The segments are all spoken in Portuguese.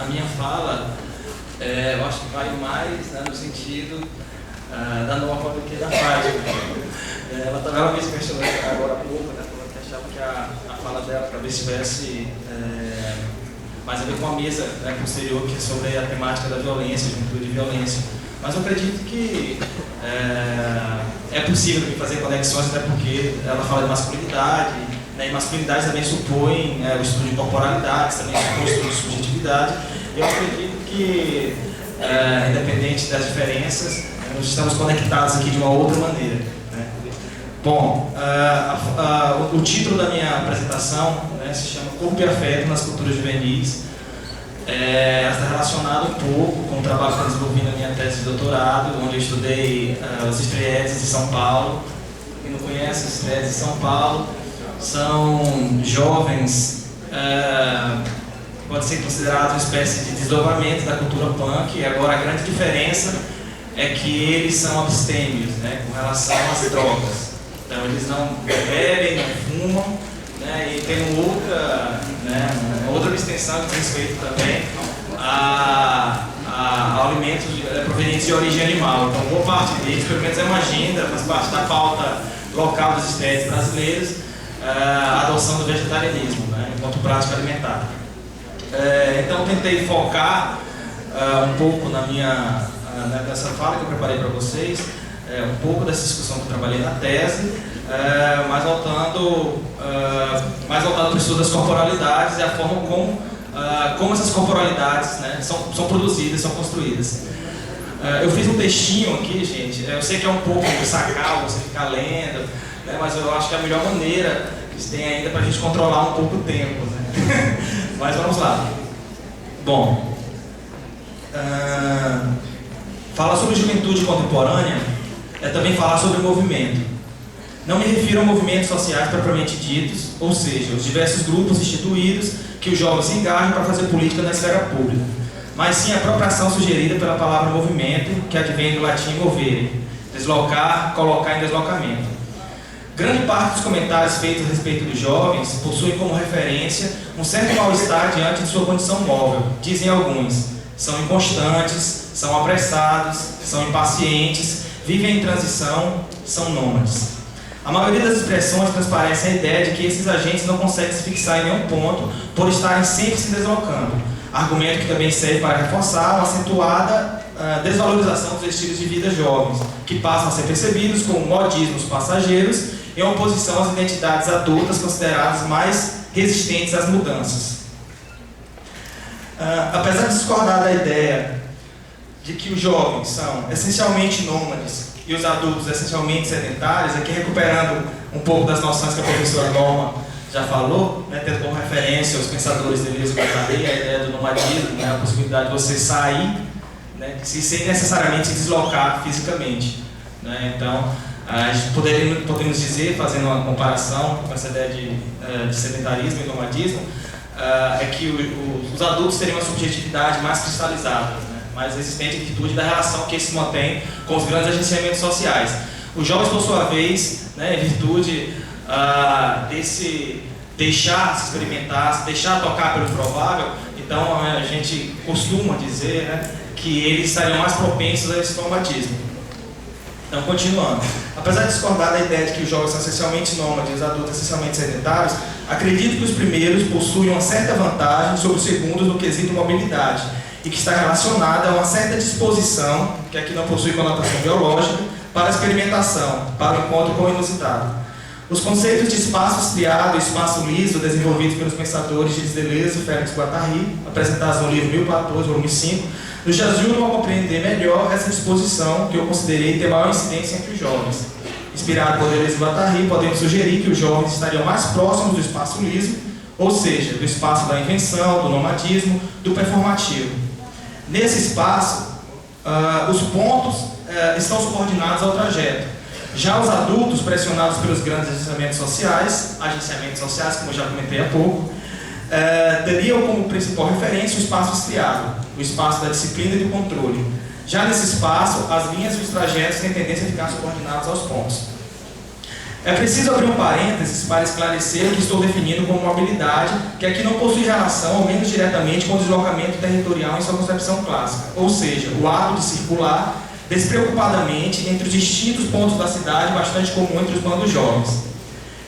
a minha fala, eu acho que vai mais, né, no sentido da norma do que da prática. Ela me questionou agora há pouco, né, falando que achava que a fala dela talvez tivesse mais a ver com a mesa, né, posterior, que é sobre a temática da violência, juventude e violência. Mas eu acredito que é possível fazer conexões, até porque ela fala de masculinidade, né, e masculinidade também supõe o estudo de corporalidades, também supõe o estudo de subjetividade. Eu acredito que, independente das diferenças, nós estamos conectados aqui de uma outra maneira, né? Bom, o título da minha apresentação, né, se chama Corpo e Afeto nas Culturas Juvenis. Está relacionado um pouco com o trabalho que eu desenvolvi na minha tese de doutorado, onde eu estudei os estriedes de São Paulo. Quem não conhece os estriedes de São Paulo, são jovens, pode ser considerado uma espécie de desdobramento da cultura punk, e agora a grande diferença é que eles são abstêmios, né, com relação às drogas. Então eles não bebem, não fumam, né, e tem uma outra abstenção que diz respeito também a alimentos provenientes de origem animal. Então boa parte deles, pelo menos é uma agenda, faz parte da pauta local dos estriedes brasileiros, a adoção do vegetarianismo, né, enquanto prática alimentar. Então tentei focar um pouco na minha nessa fala que eu preparei para vocês, um pouco dessa discussão que eu trabalhei na tese, mais voltado para o estudo das corporalidades e a forma como essas corporalidades, né, são produzidas, são construídas. Eu fiz um textinho aqui, gente, eu sei que é um pouco sacal, você ficar lendo, né, mas eu acho que é a melhor maneira que tem ainda para a gente controlar um pouco o tempo, né? Mas vamos lá. Bom, falar sobre juventude contemporânea é também falar sobre movimento. Não me refiro a movimentos sociais propriamente ditos, ou seja, os diversos grupos instituídos que os jovens se engajam para fazer política na esfera pública, mas sim a própria ação sugerida pela palavra movimento, que advém do latim movere, deslocar, colocar em deslocamento. Grande parte dos comentários feitos a respeito dos jovens possuem como referência um certo mal-estar diante de sua condição móvel. Dizem alguns, são inconstantes, são apressados, são impacientes, vivem em transição, são nômades. A maioria das expressões transparece a ideia de que esses agentes não conseguem se fixar em nenhum ponto por estarem sempre se deslocando. Argumento que também serve para reforçar uma acentuada desvalorização dos estilos de vida jovens, que passam a ser percebidos como modismos passageiros em oposição às identidades adultas consideradas mais resistentes às mudanças. Apesar de discordar da ideia de que os jovens são essencialmente nômades e os adultos essencialmente sedentários, aqui recuperando um pouco das noções que a professora Norma já falou, né, tendo como referência os pensadores Deleuze e Guattari, a ideia do nomadismo, né, a possibilidade de você sair, né, sem necessariamente se deslocar fisicamente, né. Então, a gente podemos dizer, fazendo uma comparação com essa ideia de sedentarismo e nomadismo, é que os adultos teriam uma subjetividade mais cristalizada, né, mais resistente em virtude da relação que esses mantêm com os grandes agenciamentos sociais. Os jovens, por sua vez, né, em virtude desse deixar se experimentar, se deixar tocar pelo provável, então a gente costuma dizer, né, que eles estariam mais propensos a esse nomadismo. Então, continuando. Apesar de discordar da ideia de que os jovens são essencialmente nômades e os adultos essencialmente sedentários, acredito que os primeiros possuem uma certa vantagem sobre os segundos no quesito mobilidade, e que está relacionada a uma certa disposição, que aqui não possui conotação biológica, para a experimentação, para o encontro com o inusitado. Os conceitos de espaço estriado e espaço liso, desenvolvidos pelos pensadores Gilles Deleuze e Félix Guattari, apresentados no livro 1014, volume 5, nos ajudam a compreender melhor essa disposição que eu considerei ter maior incidência entre os jovens. Inspirado por Deleuze e Guattari, podemos sugerir que os jovens estariam mais próximos do espaço liso, ou seja, do espaço da invenção, do nomadismo, do performativo. Nesse espaço, os pontos estão subordinados ao trajeto. Já os adultos, pressionados pelos grandes agenciamentos sociais, como eu já comentei há pouco, teriam como principal referência o espaço estriado, o espaço da disciplina e do controle. Já nesse espaço, as linhas e os trajetos têm tendência a ficar subordinados aos pontos. É preciso abrir um parênteses para esclarecer o que estou definindo como mobilidade, que aqui não possui relação, ao menos diretamente, com o deslocamento territorial em sua concepção clássica, ou seja, o ato de circular despreocupadamente entre os distintos pontos da cidade, bastante comum entre os bandos jovens.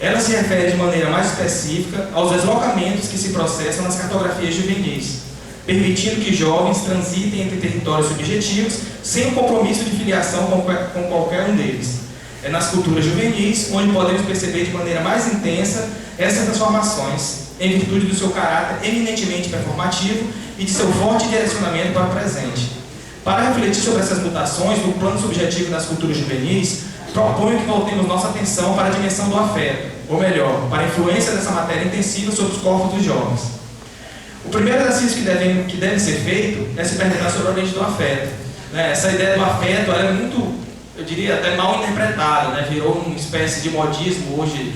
Ela se refere de maneira mais específica aos deslocamentos que se processam nas cartografias juvenis, permitindo que jovens transitem entre territórios subjetivos sem o compromisso de filiação com qualquer um deles. É nas culturas juvenis onde podemos perceber de maneira mais intensa essas transformações, em virtude do seu caráter eminentemente performativo e de seu forte direcionamento para o presente. Para refletir sobre essas mutações do plano subjetivo das culturas juvenis, proponho que voltemos nossa atenção para a dimensão do afeto, ou melhor, para a influência dessa matéria intensiva sobre os corpos dos jovens. O primeiro exercício que deve ser feito é se perguntar sobre a origem do afeto. Essa ideia do afeto ela é muito, eu diria, até mal interpretada, virou uma espécie de modismo hoje,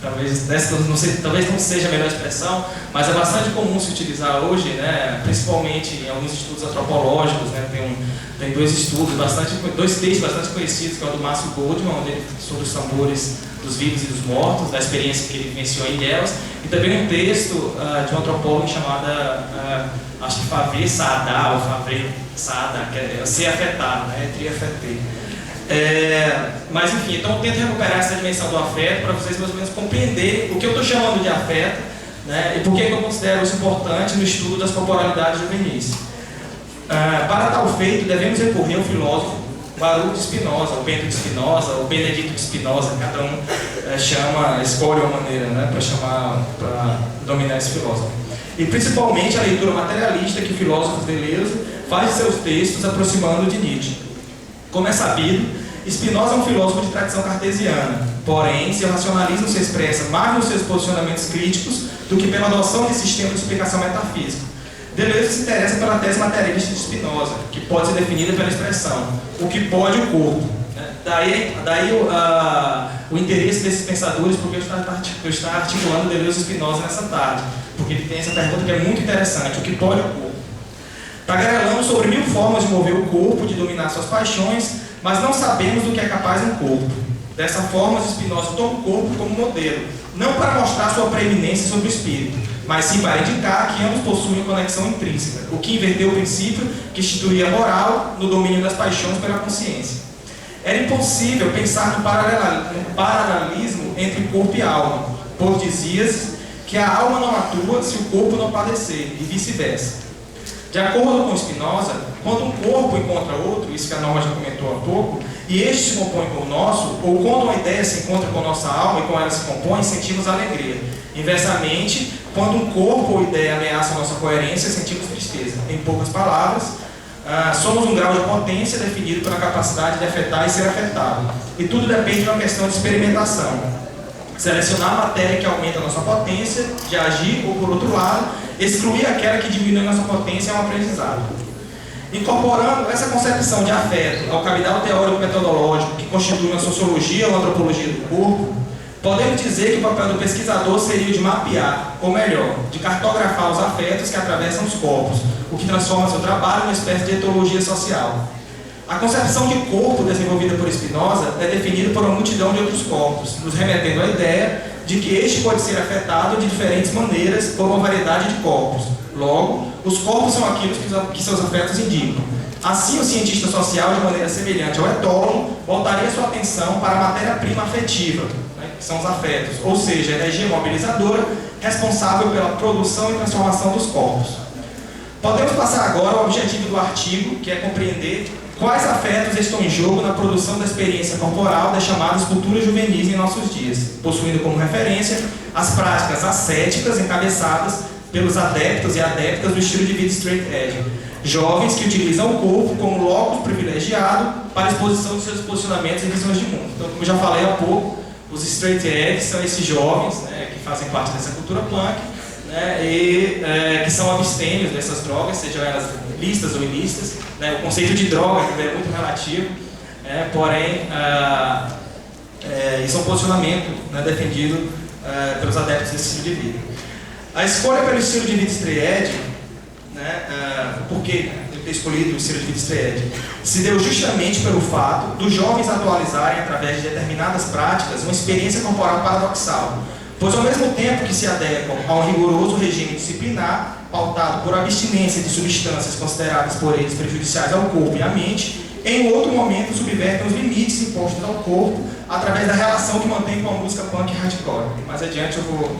talvez não seja a melhor expressão, mas é bastante comum se utilizar hoje, principalmente em alguns estudos antropológicos. Tem dois textos bastante conhecidos, que é o do Márcio Goldman, onde ele sobre os tambores dos vivos e dos mortos, da experiência que ele vivenciou em Ilhéus, e também um texto de um antropólogo chamado, acho que Favre Saada, ou Favre Saada, que é ser afetado, tri-afeté. Mas enfim, então eu tento recuperar essa dimensão do afeto para vocês mais ou menos compreenderem o que eu estou chamando de afeto, e por que eu considero isso importante no estudo das corporalidades juvenis. Para tal feito, devemos recorrer ao filósofo Baruch de Spinoza, o Bento de Spinoza, o Benedito de Spinoza, cada um escolhe uma maneira para dominar esse filósofo. E principalmente a leitura materialista que o filósofo Deleuze faz de seus textos aproximando de Nietzsche. Como é sabido, Spinoza é um filósofo de tradição cartesiana, porém, seu racionalismo se expressa mais nos seus posicionamentos críticos do que pela adoção de sistema de explicação metafísica. Deleuze se interessa pela tese materialista de Spinoza, que pode ser definida pela expressão o que pode o corpo. Daí o interesse desses pensadores, porque eu estou articulando Deleuze e Spinoza nessa tarde, porque ele tem essa pergunta que é muito interessante: o que pode o corpo? Tagarelamos sobre 1000 formas de mover o corpo, de dominar suas paixões, mas não sabemos do que é capaz um corpo. Dessa forma, Spinoza toma o corpo como modelo, não para mostrar sua preeminência sobre o espírito, mas sim para indicar que ambos possuem conexão intrínseca, o que inverteu o princípio que instituía a moral no domínio das paixões pela consciência. Era impossível pensar no paralelismo entre corpo e alma, pois dizia-se que a alma não atua se o corpo não padecer, e vice-versa. De acordo com Spinoza, quando um corpo encontra outro, isso que a Norma já comentou há pouco, e este se compõe com o nosso, ou quando uma ideia se encontra com nossa alma e com ela se compõe, sentimos alegria. Inversamente, quando um corpo ou ideia ameaça a nossa coerência, sentimos tristeza. Em poucas palavras, somos um grau de potência definido pela capacidade de afetar e ser afetado. E tudo depende de uma questão de experimentação. Selecionar a matéria que aumenta a nossa potência de agir, ou por outro lado, excluir aquela que diminui a nossa potência é um aprendizado. Incorporando essa concepção de afeto ao cabedal teórico-metodológico que constitui uma sociologia ou antropologia do corpo, podemos dizer que o papel do pesquisador seria o de mapear, ou melhor, de cartografar os afetos que atravessam os corpos, o que transforma seu trabalho numa espécie de etologia social. A concepção de corpo desenvolvida por Spinoza é definida por uma multidão de outros corpos, nos remetendo à ideia de que este pode ser afetado de diferentes maneiras por uma variedade de corpos. Logo, os corpos são aquilo que seus afetos indicam. Assim, o cientista social, de maneira semelhante ao etólogo, voltaria sua atenção para a matéria-prima afetiva, que são os afetos, ou seja, a energia mobilizadora responsável pela produção e transformação dos corpos. Podemos passar agora ao objetivo do artigo, que é compreender quais afetos estão em jogo na produção da experiência corporal das chamadas culturas juvenis em nossos dias, possuindo como referência as práticas ascéticas encabeçadas pelos adeptos e adeptas do estilo de vida straight edge, jovens que utilizam o corpo como locus privilegiado para a exposição de seus posicionamentos e visões de mundo. Então, como eu já falei há pouco, os straight edge são esses jovens, que fazem parte dessa cultura punk, que são abstêmios dessas drogas, sejam elas lícitas ou ilícitas. O conceito de droga é muito relativo, porém, isso é um posicionamento defendido pelos adeptos desse estilo de vida. A escolha pelo estilo de vida straight edge, porque ter escolhido o estilo de vida Strayed se deu justamente pelo fato dos jovens atualizarem, através de determinadas práticas, uma experiência corporal paradoxal. Pois, ao mesmo tempo que se adequam a um rigoroso regime disciplinar, pautado por abstinência de substâncias consideradas por eles prejudiciais ao corpo e à mente, em outro momento subvertem os limites impostos ao corpo através da relação que mantém com a música punk hardcore. Mais adiante eu vou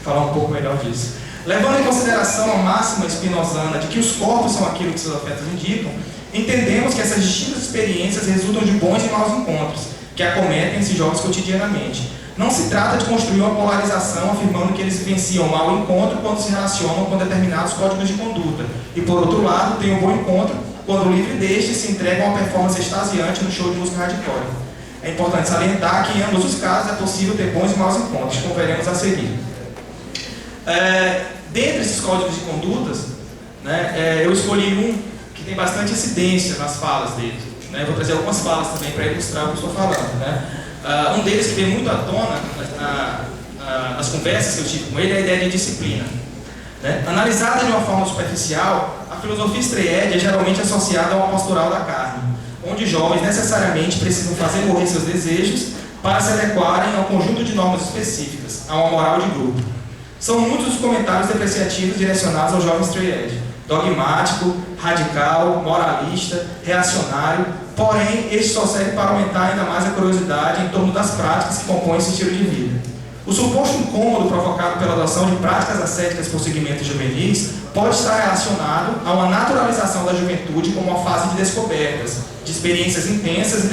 falar um pouco melhor disso. Levando em consideração a máxima spinozana de que os corpos são aquilo que seus afetos indicam, entendemos que essas distintas experiências resultam de bons e maus encontros, que acometem esses jovens cotidianamente. Não se trata de construir uma polarização afirmando que eles vivenciam o mau encontro quando se relacionam com determinados códigos de conduta, e por outro lado, tem um bom encontro quando livre destes se entregam a uma performance extasiante no show de música hardcore. É importante salientar que em ambos os casos é possível ter bons e maus encontros, como veremos a seguir. Dentre esses códigos de condutas, né, eu escolhi um que tem bastante incidência nas falas dele. Né? Vou trazer algumas falas também para ilustrar o que eu estou falando. Né? Um deles que veio muito à tona nas conversas que eu tive com ele é a ideia de disciplina. Né? Analisada de uma forma superficial, a filosofia Strayed é geralmente associada ao pastoral da carne, onde jovens necessariamente precisam fazer morrer seus desejos para se adequarem a um conjunto de normas específicas, a uma moral de grupo. São muitos os comentários depreciativos direcionados ao jovem Strayed: dogmático, radical, moralista, reacionário, porém, este só serve para aumentar ainda mais a curiosidade em torno das práticas que compõem esse estilo de vida. O suposto incômodo provocado pela adoção de práticas ascéticas por segmentos juvenis pode estar relacionado a uma naturalização da juventude como uma fase de descobertas, de experiências intensas e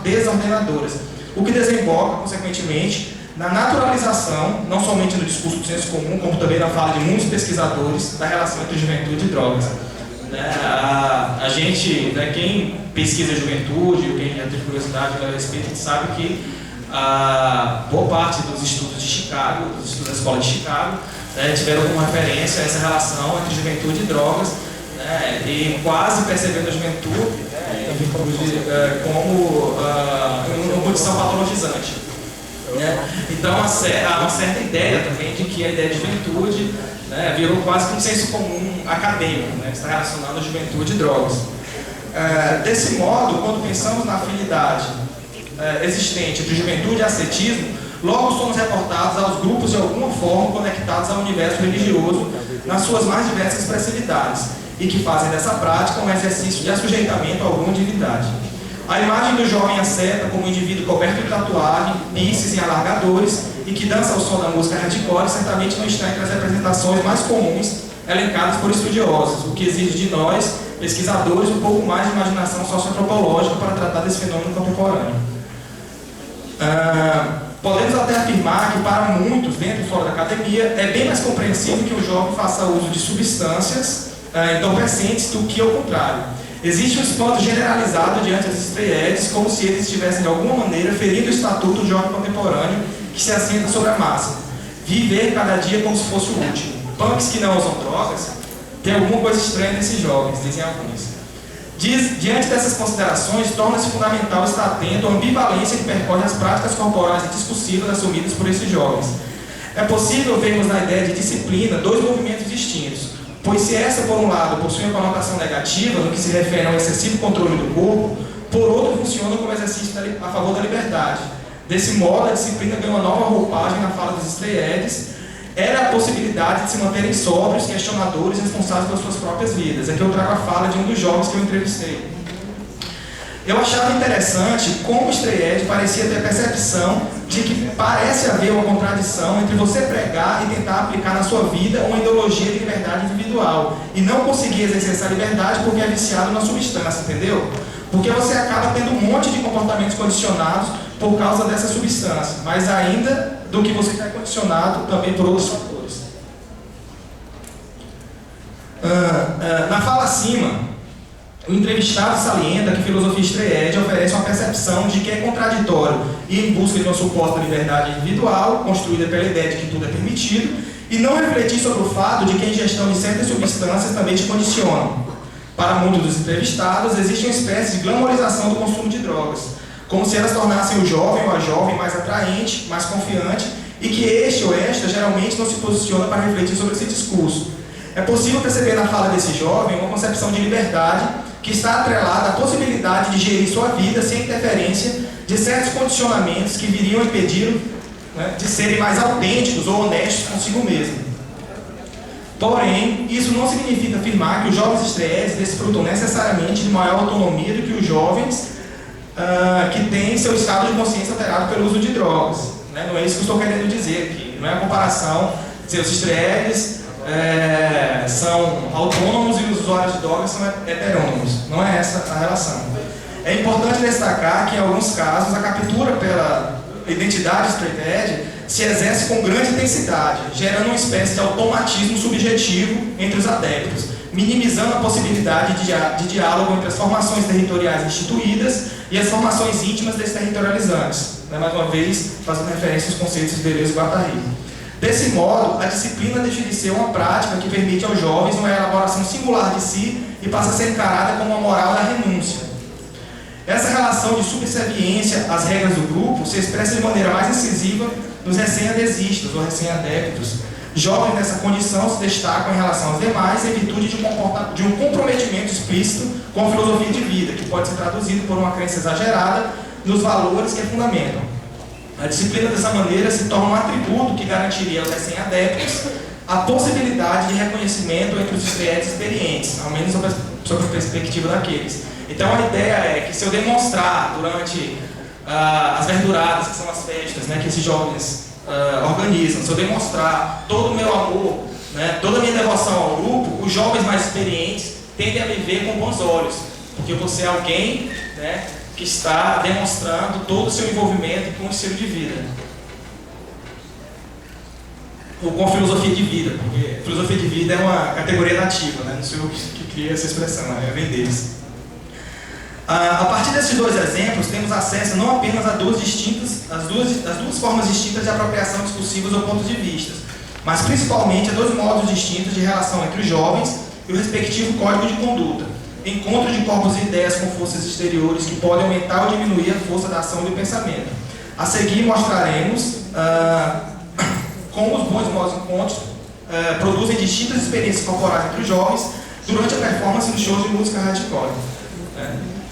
desordenadoras, o que desemboca, consequentemente, na naturalização, não somente no discurso do senso comum, como também na fala de muitos pesquisadores, da relação entre juventude e drogas. A gente, quem pesquisa a juventude, quem já tem curiosidade a respeito, sabe que boa parte dos estudos de Chicago, dos estudos da escola de Chicago, tiveram como referência essa relação entre juventude e drogas, e quase percebendo a juventude como uma condição patologizante. Então há uma certa ideia também de que a ideia de juventude virou quase que um senso comum acadêmico, que está relacionado à juventude e drogas. Desse modo, quando pensamos na afinidade existente entre juventude e ascetismo, logo somos reportados aos grupos de alguma forma conectados ao universo religioso nas suas mais diversas expressividades e que fazem dessa prática um exercício de assujeitamento a alguma divindade. A imagem do jovem asceta como um indivíduo coberto de tatuagem, piercings e alargadores e que dança ao som da música hardcore certamente não está entre as representações mais comuns elencadas por estudiosos, o que exige de nós, pesquisadores, um pouco mais de imaginação socioantropológica para tratar desse fenômeno contemporâneo. Podemos até afirmar que para muitos, dentro e fora da academia, é bem mais compreensível que o jovem faça uso de substâncias entorpecentes do que ao contrário. Existe um espanto generalizado diante das Strayeds, como se eles estivessem de alguma maneira ferindo o estatuto do jovem contemporâneo que se assenta sobre a massa. Viver cada dia como se fosse o último. Punks que não usam drogas, tem alguma coisa estranha nesses jovens, dizem alguns. Diante dessas considerações, torna-se fundamental estar atento à ambivalência que percorre as práticas corporais e discursivas assumidas por esses jovens. É possível vermos na ideia de disciplina dois movimentos distintos, pois se essa, por um lado, possui uma conotação negativa no que se refere ao excessivo controle do corpo, por outro, funciona como exercício a favor da liberdade. Desse modo, a disciplina ganha uma nova roupagem na fala dos Strayeds. Era a possibilidade de se manterem sóbrios, questionadores e responsáveis pelas suas próprias vidas. Aqui eu trago a fala de um dos jovens que eu entrevistei. Eu achava interessante como o Strayed parecia ter a percepção de que parece haver uma contradição entre você pregar e tentar aplicar na sua vida uma ideologia de liberdade individual e não conseguir exercer essa liberdade porque é viciado na substância, entendeu? Porque você acaba tendo um monte de comportamentos condicionados por causa dessa substância, mas ainda do que você está condicionado também por outros fatores. Na fala acima, o entrevistado salienta que a filosofia Strayed oferece uma percepção de que é contraditório ir em busca de um suporte da liberdade individual, construída pela ideia de que tudo é permitido, e não refletir sobre o fato de que a ingestão de certas substâncias também te condicionam. Para muitos dos entrevistados, existe uma espécie de glamorização do consumo de drogas, como se elas tornassem o jovem ou a jovem mais atraente, mais confiante, e que este ou esta geralmente não se posiciona para refletir sobre esse discurso. é possível perceber na fala desse jovem uma concepção de liberdade que está atrelada à possibilidade de gerir sua vida sem interferência de certos condicionamentos que viriam impedi-lo, né, de serem mais autênticos ou honestos consigo mesmo. Porém, isso não significa afirmar que os jovens estreetes desfrutam necessariamente de maior autonomia do que os jovens que têm seu estado de consciência alterado pelo uso de drogas. Né? Não é isso que eu estou querendo dizer aqui. Não é a comparação se os estreetes são autônomos e os usuários de drogas são heterônomos. Não é essa a relação. É importante destacar que, em alguns casos, a captura pela identidade straight edge se exerce com grande intensidade, gerando uma espécie de automatismo subjetivo entre os adeptos, minimizando a possibilidade de diálogo entre as formações territoriais instituídas e as formações íntimas desterritorializantes. Mais uma vez, fazendo referência aos conceitos de Deleuze e Guattari. Desse modo, a disciplina deixa de ser uma prática que permite aos jovens uma elaboração singular de si e passa a ser encarada como uma moral da renúncia. Essa relação de subserviência às regras do grupo se expressa de maneira mais incisiva nos recém-adesistas ou recém-adeptos. Jovens nessa condição se destacam em relação aos demais em virtude de um comprometimento explícito com a filosofia de vida, que pode ser traduzido por uma crença exagerada nos valores que a fundamentam. A disciplina, dessa maneira, se torna um atributo que garantiria aos recém-adeptos a possibilidade de reconhecimento entre os estreetes experientes, ao menos sob a perspectiva daqueles. Então a ideia é que se eu demonstrar durante as verduradas, que são as festas, né, que esses jovens organizam, se eu demonstrar todo o meu amor, né, toda a minha devoção ao grupo, os jovens mais experientes tendem a me ver com bons olhos, porque você é alguém, né, que está demonstrando todo o seu envolvimento com o estilo de vida. Ou com a filosofia de vida, porque filosofia de vida é uma categoria nativa, né, não sou eu que cria essa expressão, vem deles. A partir desses dois exemplos, temos acesso não apenas a duas formas distintas de apropriação discursivas ou pontos de vista, mas principalmente a dois modos distintos de relação entre os jovens e o respectivo código de conduta, encontro de corpos e ideias com forças exteriores que podem aumentar ou diminuir a força da ação e do pensamento. A seguir mostraremos como os bons e maus encontros produzem distintas experiências corporais entre os jovens durante a performance dos shows de música hardcore.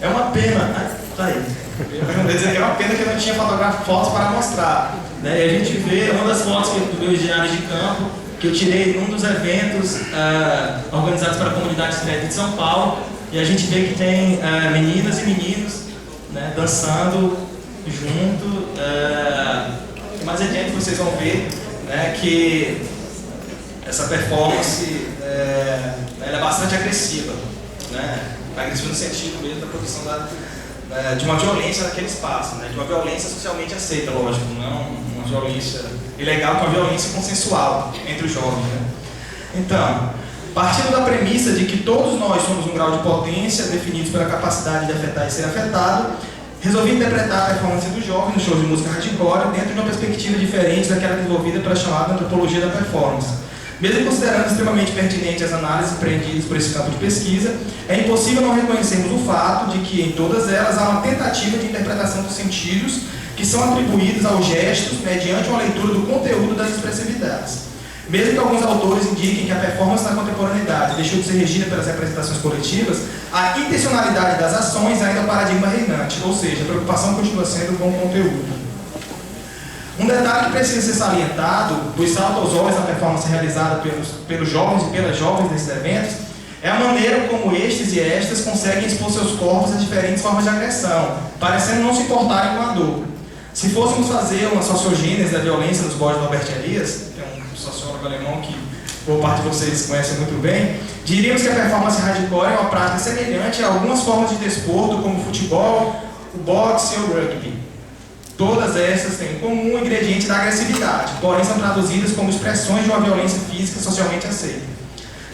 É uma pena, tá aí. Eu ia dizer que é uma pena que eu não tinha fotos para mostrar. Né? E a gente vê uma das fotos do meu diário de campo, que eu tirei num dos eventos organizados pela comunidade estreita de São Paulo, e a gente vê que tem meninas e meninos, né, dançando junto. Mais adiante vocês vão ver, né, que essa performance ela é bastante agressiva, né? Agressivo no sentido mesmo da produção de uma violência naquele espaço, né? De uma violência socialmente aceita, lógico, não uma violência ilegal, com uma violência consensual entre os jovens. Né? Então, partindo da premissa de que todos nós somos um grau de potência definidos pela capacidade de afetar e ser afetado, resolvi interpretar a performance do jovem no show de música hardcore dentro de uma perspectiva diferente daquela desenvolvida pela chamada antropologia da performance. Mesmo considerando extremamente pertinente as análises empreendidas por esse campo de pesquisa, é impossível não reconhecermos o fato de que, em todas elas, há uma tentativa de interpretação dos sentidos que são atribuídos aos gestos mediante uma leitura do conteúdo das expressividades. Mesmo que alguns autores indiquem que a performance na contemporaneidade deixou de ser regida pelas representações coletivas, a intencionalidade das ações ainda é o paradigma reinante, ou seja, a preocupação continua sendo com o conteúdo. Um detalhe que precisa ser salientado, do salto aos olhos na performance realizada pelos jovens e pelas jovens desses eventos, é a maneira como estes e estas conseguem expor seus corpos a diferentes formas de agressão, parecendo não se importarem com a dor. Se fôssemos fazer uma sociogênese da violência nos bodes do Norbert Elias, que é um sociólogo alemão que boa parte de vocês conhecem muito bem, diríamos que a performance hardcore é uma prática semelhante a algumas formas de desporto, como o futebol, o boxe ou o rugby. Todas essas têm em comum o ingrediente da agressividade, porém são traduzidas como expressões de uma violência física socialmente aceita.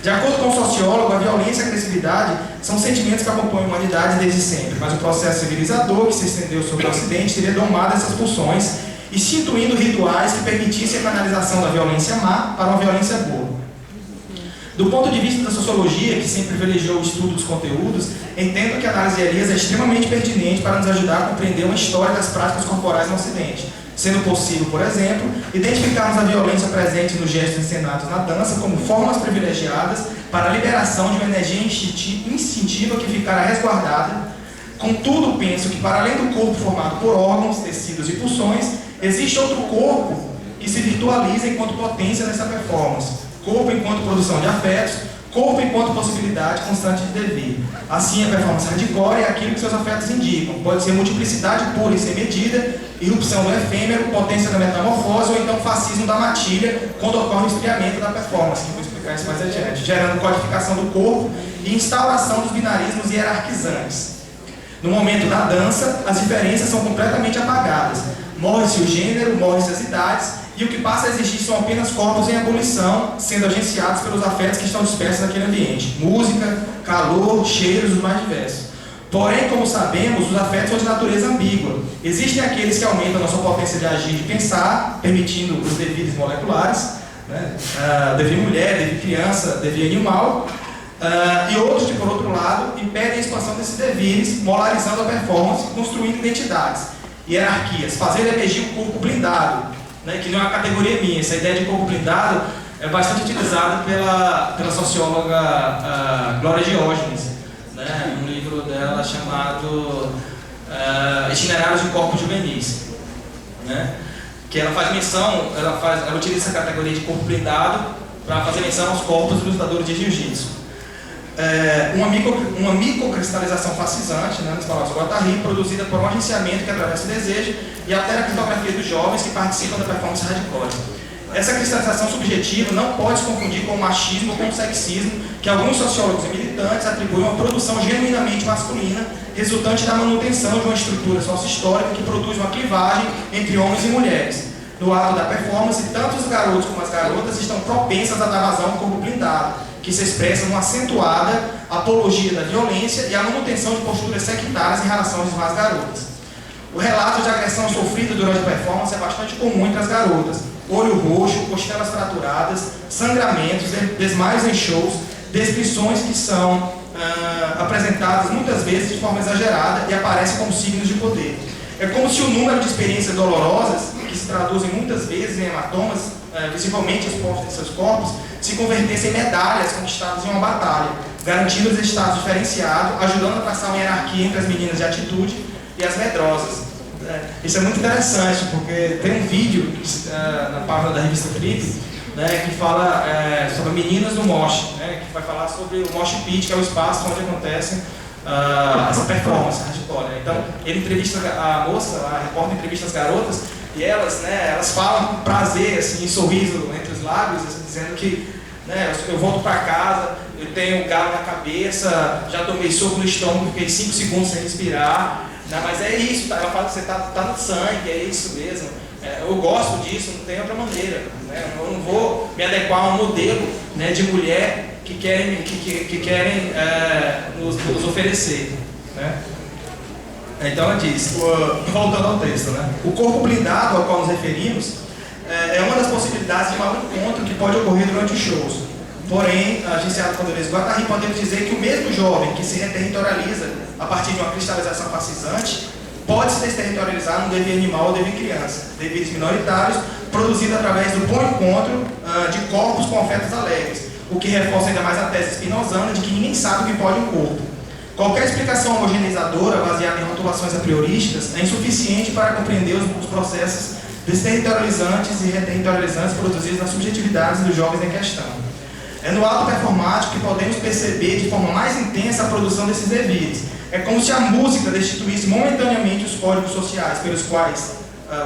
De acordo com o sociólogo, a violência e a agressividade são sentimentos que acompanham a humanidade desde sempre, mas o processo civilizador que se estendeu sobre o Ocidente teria domado essas pulsões, instituindo rituais que permitissem a canalização da violência má para uma violência boa. Do ponto de vista da sociologia, que sempre privilegiou o estudo dos conteúdos, entendo que a análise de Elias é extremamente pertinente para nos ajudar a compreender uma história das práticas corporais no Ocidente, sendo possível, por exemplo, identificarmos a violência presente nos gestos encenados na dança como formas privilegiadas para a liberação de uma energia instintiva que ficará resguardada. Contudo, penso que, para além do corpo formado por órgãos, tecidos e pulsões, existe outro corpo que se virtualiza enquanto potência nessa performance. Corpo enquanto produção de afetos, corpo enquanto possibilidade constante de devir. Assim, a performance hardcore é aquilo que seus afetos indicam. Pode ser multiplicidade pura e sem medida, irrupção do efêmero, potência da metamorfose ou então fascismo da matilha, quando ocorre o esfriamento da performance, que vou explicar isso mais adiante, gerando codificação do corpo e instauração dos binarismos hierarquizantes. No momento da dança, as diferenças são completamente apagadas. Morre-se o gênero, morre-se as idades, e o que passa a existir são apenas corpos em ebulição, sendo agenciados pelos afetos que estão dispersos naquele ambiente. Música, calor, cheiros, os mais diversos. Porém, como sabemos, os afetos são de natureza ambígua. Existem aqueles que aumentam a nossa potência de agir e de pensar, permitindo os devidos moleculares, né? Devir mulher, devir criança, devir animal, e outros que, por outro lado, impedem a expansão desses devires, molarizando a performance, construindo identidades, hierarquias, fazendo emergir um corpo blindado, né, que não é uma categoria minha. Essa ideia de corpo blindado é bastante utilizada pela socióloga Glória Diógenes, né, um livro dela chamado Itinerários de Corpos Juvenis, né, que ela faz menção, ela utiliza essa categoria de corpo blindado para fazer menção aos corpos dos lutadores de jiu-jitsu. Uma microcristalização fascisante, né, nas palavras do Guattari, produzida por um agenciamento que atravessa o desejo e altera a criptografia dos jovens que participam da performance hardcore. Essa cristalização subjetiva não pode se confundir com o machismo ou com o sexismo, que alguns sociólogos e militantes atribuem a uma produção genuinamente masculina, resultante da manutenção de uma estrutura sócio-histórica que produz uma clivagem entre homens e mulheres. No ato da performance, tanto os garotos como as garotas estão propensas a dar vazão ao corpo blindado, que se expressa numa acentuada apologia da violência e a manutenção de posturas sectárias em relação às demais garotas. O relato de agressão sofrida durante a performance é bastante comum entre as garotas. Olho roxo, costelas fraturadas, sangramentos, desmaios em shows, descrições que são apresentadas muitas vezes de forma exagerada e aparecem como signos de poder. É como se o número de experiências dolorosas, que se traduzem muitas vezes em hematomas, visivelmente expostos em seus corpos, se convertessem em medalhas conquistadas em uma batalha, garantindo os estados diferenciados, ajudando a traçar uma hierarquia entre as meninas de atitude e as medrosas. Isso é muito interessante, porque tem um vídeo na página da revista Flip, né, que fala sobre meninas do mosh, né, que vai falar sobre o mosh pit, que é o espaço onde acontece essa performance hardcore. Então, ele entrevista a moça, a repórter entrevista as garotas, e elas, né, elas falam com prazer, assim, sorriso entre os lábios, assim, dizendo que, né, eu volto para casa, eu tenho um galo na cabeça, já tomei soco no estômago, fiquei 5 segundos sem respirar, né, mas é isso, tá? Ela fala que você tá no sangue, é isso mesmo, eu gosto disso, não tem outra maneira, né, eu não vou me adequar a um modelo, né, de mulher que querem nos oferecer, né? Então ela diz, voltando ao texto, né? O corpo blindado ao qual nos referimos é uma das possibilidades de mau encontro que pode ocorrer durante os shows. Porém, agenciado por Deleuze e Guattari, podemos dizer que o mesmo jovem que se reterritorializa a partir de uma cristalização fascisante pode se desterritorializar no devir animal ou devir criança, devires minoritários, produzido através do bom encontro de corpos com afetos alegres, o que reforça ainda mais a tese spinozana de que ninguém sabe o que pode um corpo. Qualquer explicação homogeneizadora baseada em rotulações a priorísticas é insuficiente para compreender os processos desterritorializantes e reterritorializantes produzidos nas subjetividades dos jovens em questão. É no ato performático que podemos perceber de forma mais intensa a produção desses devires. É como se a música destituísse momentaneamente os códigos sociais pelos quais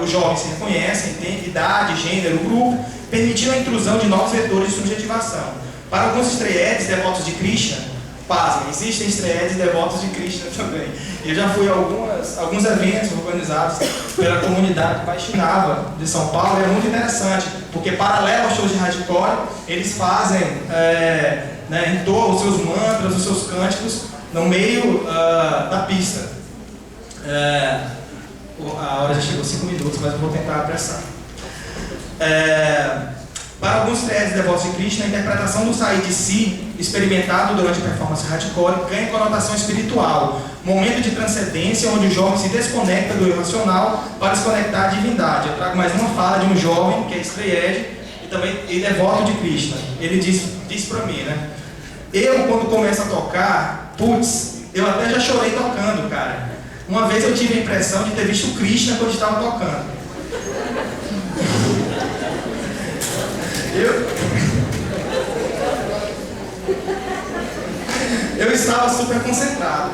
os jovens se reconhecem, têm idade, gênero, grupo, permitindo a intrusão de novos vetores de subjetivação. Para alguns estreedes devotos de Krishna, pasmem, existem estreedes devotos de Krishna também. Eu já fui a alguns eventos organizados pela comunidade Vaishnava de São Paulo, e é muito interessante, porque paralelo aos shows de hardcore, eles fazem, entoam os seus mantras, os seus cânticos no meio da pista. A hora já chegou 5 minutos, mas eu vou tentar apressar. Para alguns estreantes devotos de Krishna, a interpretação do sair de si, experimentado durante a performance hardcore, ganha conotação espiritual, momento de transcendência onde o jovem se desconecta do eu racional para se conectar à divindade. Eu trago mais uma fala de um jovem, que é Strayed, e também ele é devoto de Krishna. Ele diz para mim, né? Eu, quando começo a tocar, putz, eu até já chorei tocando, cara. Uma vez eu tive a impressão de ter visto Krishna quando estava tocando. Eu estava super concentrado.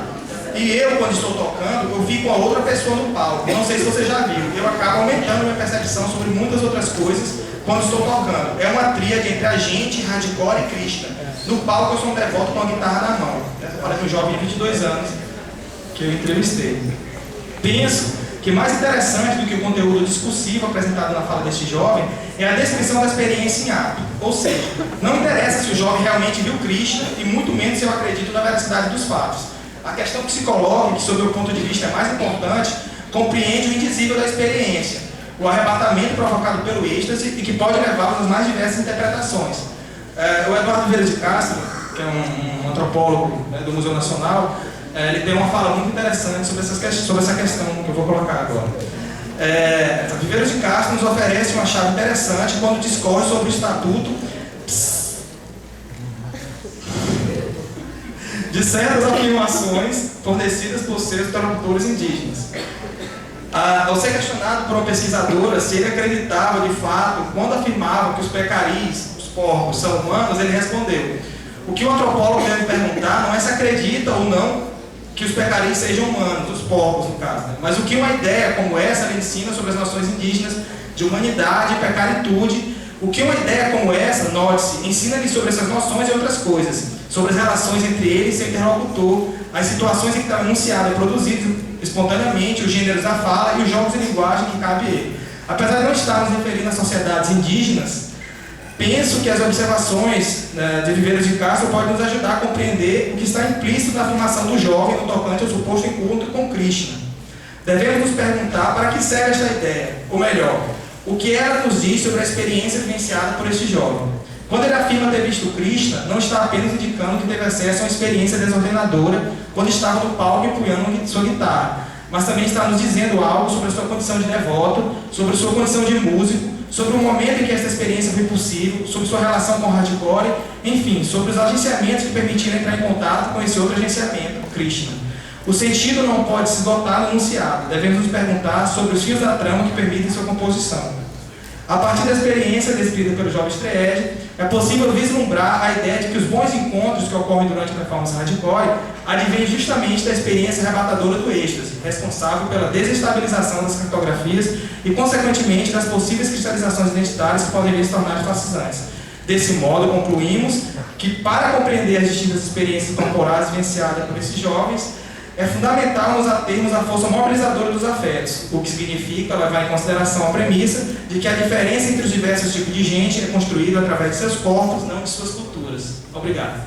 E eu, quando estou tocando, eu fico com a outra pessoa no palco. Eu não sei se você já viu. Eu acabo aumentando minha percepção sobre muitas outras coisas quando estou tocando. É uma tríade entre a gente, hardcore e Krishna. No palco eu sou um devoto com a guitarra na mão. Olha que um jovem de 22 anos que eu entrevistei. Penso que mais interessante do que o conteúdo discursivo apresentado na fala deste jovem é a descrição da experiência em ato. Ou seja, não interessa se o jovem realmente viu Krishna e muito menos se eu acredito na veracidade dos fatos. A questão psicológica, que sob o ponto de vista é mais importante, compreende o indizível da experiência, o arrebatamento provocado pelo êxtase e que pode levá-lo às mais diversas interpretações. O Eduardo Vieira de Castro, que é um antropólogo, né, do Museu Nacional, ele tem uma fala muito interessante sobre essa questão que eu vou colocar agora. Vieira de Castro nos oferece uma chave interessante quando discorre sobre o estatuto de certas afirmações fornecidas por seus interlocutores indígenas. Ao ser questionado por uma pesquisadora se ele acreditava de fato quando afirmava que os pecaris, os porcos, são humanos, ele respondeu: o que o antropólogo deve perguntar não é se acredita ou não que os pecaris sejam humanos, os porcos no caso, né? Mas o que uma ideia como essa lhe ensina sobre as noções indígenas de humanidade e pecaritude. O que uma ideia como essa, note-se, ensina-lhe sobre essas noções e outras coisas, sobre as relações entre ele e seu interlocutor, as situações em que está enunciado e produzido espontaneamente, os gêneros da fala e os jogos de linguagem que cabe a ele. Apesar de não estarmos referindo a sociedades indígenas, penso que as observações de Vieira de Castro podem nos ajudar a compreender o que está implícito na afirmação do jovem no tocante ao suposto encontro com Krishna. Devemos nos perguntar para que serve esta ideia, ou melhor, o que ela nos diz sobre a experiência vivenciada por este jovem. Quando ele afirma ter visto Krishna, não está apenas indicando que teve acesso a uma experiência desordenadora quando estava no palco empunhando sua guitarra, mas também está nos dizendo algo sobre a sua condição de devoto, sobre a sua condição de músico, sobre o momento em que esta experiência foi possível, sobre sua relação com o hardcore, enfim, sobre os agenciamentos que permitiram entrar em contato com esse outro agenciamento, Krishna. O sentido não pode se esgotar no enunciado. Devemos nos perguntar sobre os fios da trama que permitem sua composição. A partir da experiência descrita pelo jovem Strayed, é possível vislumbrar a ideia de que os bons encontros que ocorrem durante a performance hardcore advêm justamente da experiência arrebatadora do êxtase, responsável pela desestabilização das cartografias e, consequentemente, das possíveis cristalizações identitárias que podem vir a se tornar fascinantes. Desse modo, concluímos que, para compreender as distintas experiências corporais vivenciadas por esses jovens, é fundamental nos atermos à força mobilizadora dos afetos, o que significa levar em consideração a premissa de que a diferença entre os diversos tipos de gente é construída através de seus corpos, não de suas culturas. Obrigado.